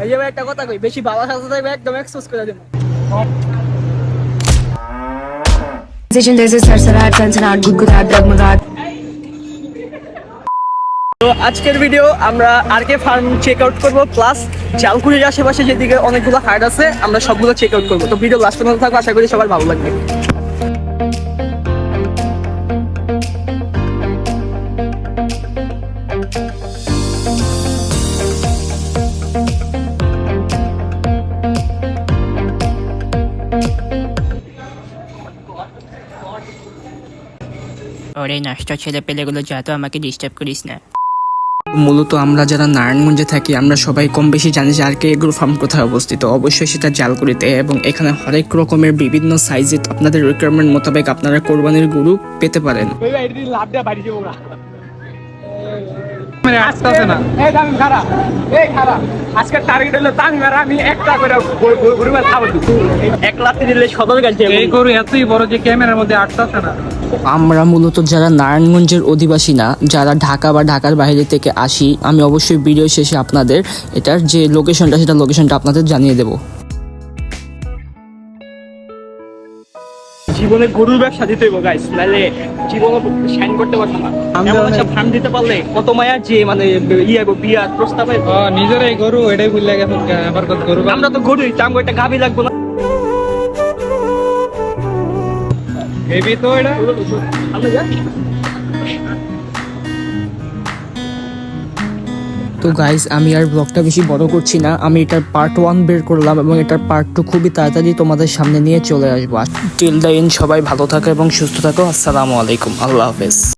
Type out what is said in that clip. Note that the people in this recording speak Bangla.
এই যে ভাই একটা কথা কই, বেশি ভালো সাথে থাকবে একদম এক্সপোজ করে দেব। जैसे सरसराहट सनसनाहट गुदगुदाहट डगमगाहट। তো আজকের ভিডিও আমরা আরকে ফার্ম চেক আউট করবো, প্লাস জালকুড়ির আশেপাশে যেদিকে অনেকগুলো হাট আছে আমরা সবগুলো চেক আউট করবো। তো ভিডিও লাস্ট পর্যন্ত থাকো, আশা করি সবার ভালো লাগবে। ওরে নষ্ট ছেলে পেলেগুলো যা, তো আমাকে ডিস্টার্ব করিস না। মূলত আমরা যারা নারায়ণগঞ্জে থাকি আমরা সবাই কম বেশি জানি যে আরকে এগ্রো ফার্ম কোথায় অবস্থিত। অবশ্যই সেটা জালকুড়িতে, এবং এখানে হরেক রকমের বিভিন্ন সাইজে আপনাদের রিকোয়ারমেন্ট মোতাবেক আপনারা কোরবানির গরু পেতে পারেন। আজকের টার্গেট হলো টাঙ্গার, আমি একটা করে গরু খাবো। এক লাত্তি দিলে সদর গাছ এই গরু এতই বড় যে ক্যামেরার মধ্যে আটটাছে না। আমরা মূলত যারা নারায়ণগঞ্জের অধিবাসী না, যারা ঢাকা বা ঢাকার বাইরে থেকে আসি, আমি অবশ্যই ভিডিও শেষে আপনাদের এটার যে লোকেশনটা সেটা লোকেশনটা আপনাদের জানিয়ে দেবো। জীবনে গরুর ব্যবসা দিতে হইব গাইস, নাহলে জীবনে শাইন করতে পারবো না। এমন একটা ফার্ম দিতে পারলে কত মায়া যে মানে বিয়ার প্রস্তাবে নিজের এই গরু এটাই ভুল লাগে। আবার কত গরু আমরা তো গরুই টাঙ্গো, একটা গাভী লাগবো না। এবি তো এটা আমরা যাই। তো গাইস, আমি আর ব্লগটা বেশি বড় করছি না, আমি এটার পার্ট 1 বের করলাম এবং এটার পার্ট 2 খুবই তাড়াতাড়ি তোমাদের সামনে নিয়ে চলে আসবো। টিল দ্য এন্ড সবাই ভালো থাকো এবং সুস্থ থাকো। আসসালামু আলাইকুম, আল্লাহ হাফেজ।